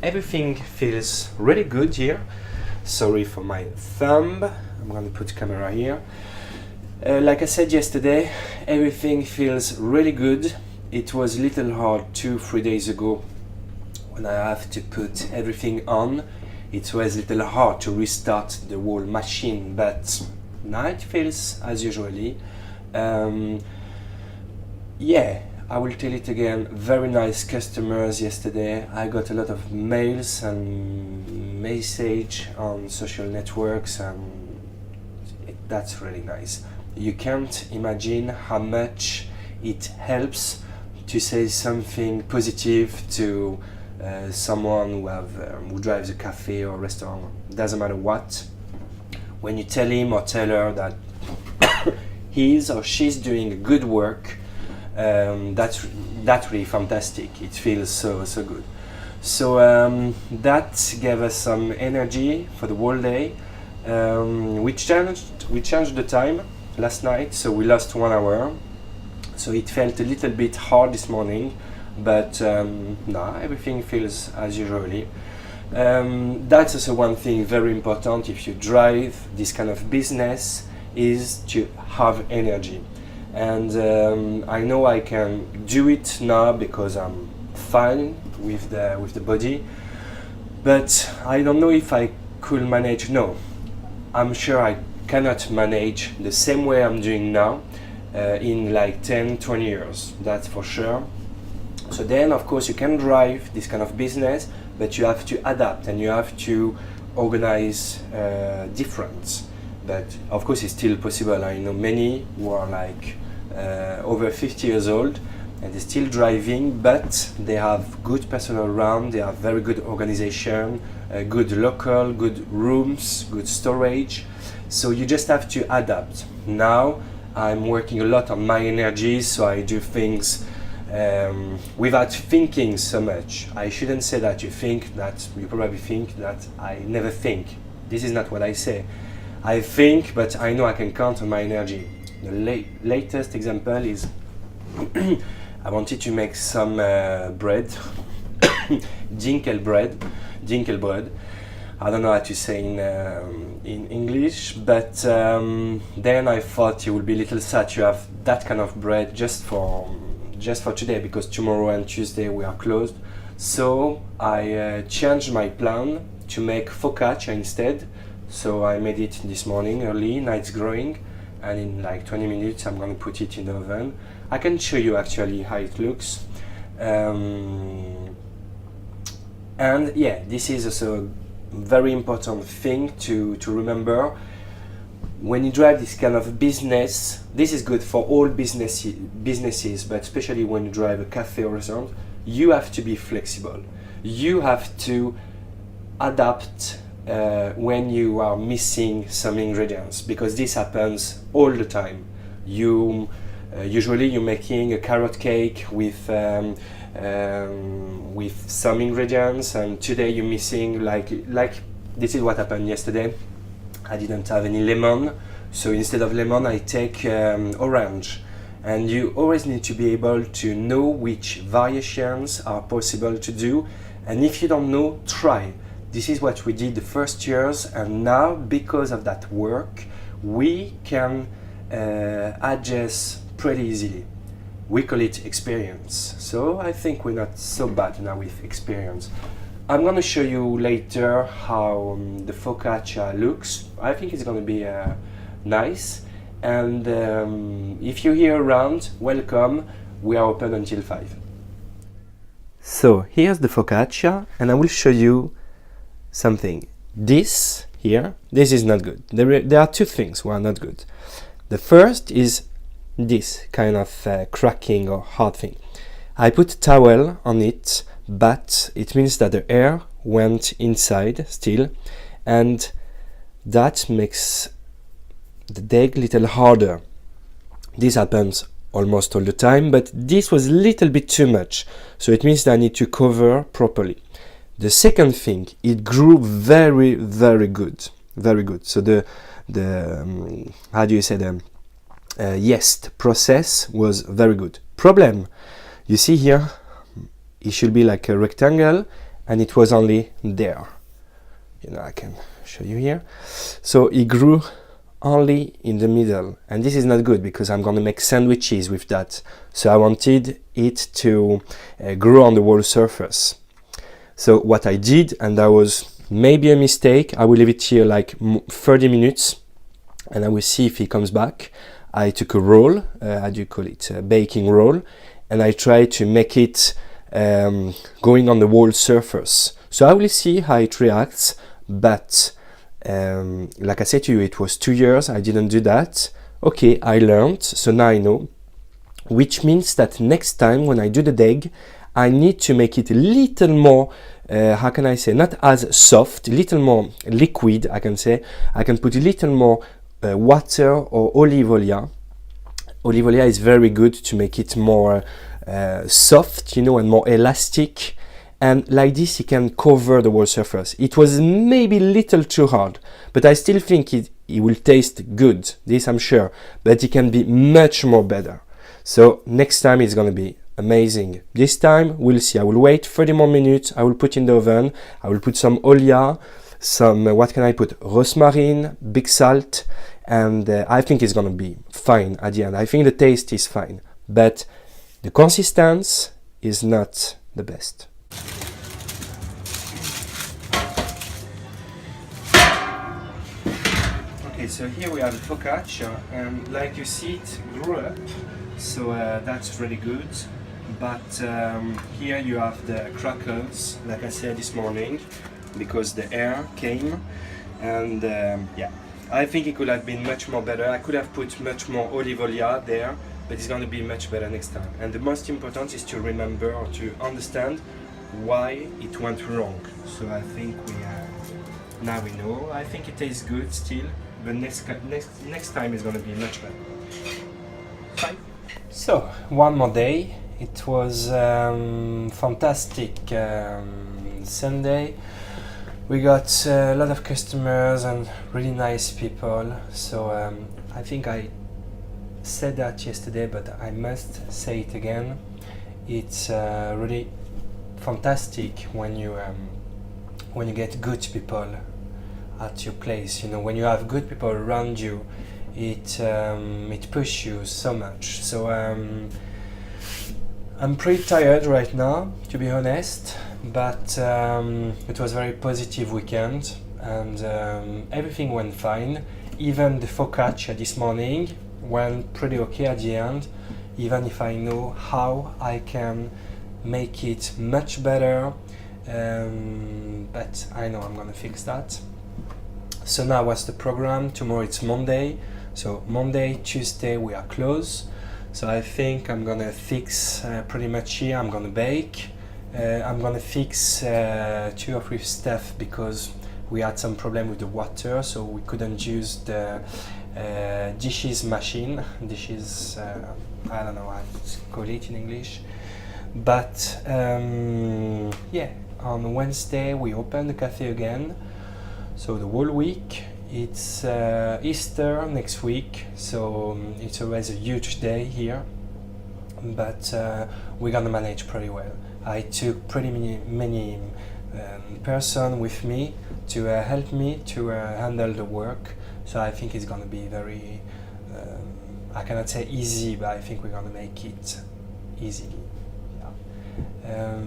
Everything feels really good here. Sorry for my thumb. I'm going to put camera here. Like I said yesterday, everything feels really good. It was a little hard 2-3 days ago when I have to put everything on. It was a little hard to restart the whole machine, but now it feels as usually. Yeah, I will tell it again, very nice customers yesterday. I got a lot of mails and message on social networks, and that's really nice. You can't imagine how much it helps to say something positive to someone who drives a cafe or restaurant, doesn't matter what. When you tell him or tell her that he's or she's doing good work, that's really fantastic. It feels so good. So that gave us some energy for the whole day. We changed the time last night, so we lost 1 hour. So it felt a little bit hard this morning, but no, everything feels as usually. That's also one thing very important if you drive this kind of business, is to have energy. And I know I can do it now because I'm fine with the body, but I don't know if I could manage. No, I'm sure I cannot manage the same way I'm doing now in like 10-20 years, that's for sure. So then of course you can drive this kind of business, but you have to adapt and you have to organize different. But of course it's still possible. I know many who are like over 50 years old and they're still driving, but they have good personnel around, they have very good organization, good local, good rooms, good storage. So you just have to adapt. Now I'm working a lot on my energy, so I do things without thinking so much. I shouldn't say that. You probably think that I never think. This is not what I say. I think, but I know I can count on my energy. The latest example is I wanted to make some bread, dinkel bread. I don't know how to say in English, but then I thought it would be a little sad to have that kind of bread just for today, because tomorrow and Tuesday we are closed. So I changed my plan to make focaccia instead. So I made it this morning early, now it's growing, and in like 20 minutes I'm going to put it in the oven. I can show you actually how it looks. And yeah, this is also a very important thing to remember. When you drive this kind of business, this is good for all businesses, but especially when you drive a cafe or restaurant, you have to be flexible. You have to adapt when you are missing some ingredients, because this happens all the time. Usually you're making a carrot cake with some ingredients, and today you're missing like this is what happened yesterday. I didn't have any lemon, so instead of lemon I take orange. And you always need to be able to know which variations are possible to do, and if you don't know, try. This is what we did the first years, and now because of that work we can adjust pretty easily. We call it experience, so I think we're not so bad now with experience. I'm going to show you later how the focaccia looks. I think it's going to be nice, and if you're here around, welcome. We are open until 5. So here's the focaccia, and I will show you something. This is not good. There are two things who are not good. The first is this kind of cracking or hard thing. I put a towel on it, but it means that the air went inside still, and that makes the egg a little harder. This happens almost all the time, but this was a little bit too much, so it means that I need to cover properly. The second thing, it grew very good. So the how do you say, the yeast process was very good. Problem, you see here, it should be like a rectangle, and it was only there. You know, I can show you here. So it grew only in the middle, and this is not good because I'm gonna make sandwiches with that. So I wanted it to grow on the whole surface. So what I did, and that was maybe a mistake, I will leave it here like 30 minutes and I will see if he comes back. I took a roll, how do you call it, a baking roll, and I tried to make it going on the whole surface. So I will see how it reacts, but like I said to you, it was 2 years, I didn't do that. Okay, I learned, so now I know, which means that next time when I do the egg, I need to make it a little more, how can I say, not as soft, a little more liquid, I can say. I can put a little more water or olive oil. Olive oil is very good to make it more soft, you know, and more elastic. And like this, it can cover the whole surface. It was maybe a little too hard, but I still think it will taste good. This I'm sure, but it can be much more better. So next time it's gonna be amazing. This time we'll see. I will wait 30 more minutes. I will put in the oven. I will put some olia, some what can I put? Rosemary, big salt, and I think it's gonna be fine at the end. I think the taste is fine, but the consistency is not the best. Okay, so here we have the focaccia, and like you see, it grew up, so that's really good. But here you have the crackles, like I said this morning, because the air came, and yeah, I think it could have been much more better. I could have put much more olive oil there, but it's going to be much better next time. And the most important is to remember or to understand why it went wrong. So I think now we know. I think it tastes good still, but next time is going to be much better. Fine. So one more day. It was fantastic Sunday. We got a lot of customers and really nice people. So I think I said that yesterday, but I must say it again. It's really fantastic when you get good people at your place. You know, when you have good people around you, it pushes you so much. So I'm pretty tired right now, to be honest, but it was a very positive weekend, and everything went fine. Even the focaccia this morning went pretty okay at the end, even if I know how I can make it much better, but I know I'm gonna fix that. So now what's the program? Tomorrow it's Monday, so Monday, Tuesday we are closed. So I think I'm gonna fix pretty much here. I'm gonna bake. I'm gonna fix 2 or 3 stuff because we had some problem with the water, so we couldn't use the dishes machine. Dishes, I don't know how to call it in English. But yeah, on Wednesday we open the cafe again. So the whole week. It's Easter next week, so it's always a huge day here, but we're gonna manage pretty well. I took pretty many person with me to help me to handle the work, so I think it's gonna be very, I cannot say easy, but I think we're gonna make it easily. Yeah.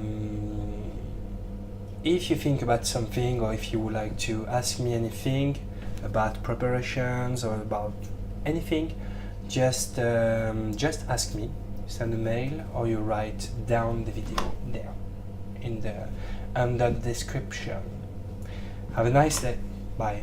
If you think about something, or if you would like to ask me anything about preparations or about anything, just ask me. Send a mail or you write down the video there in the under the description. Have a nice day. Bye.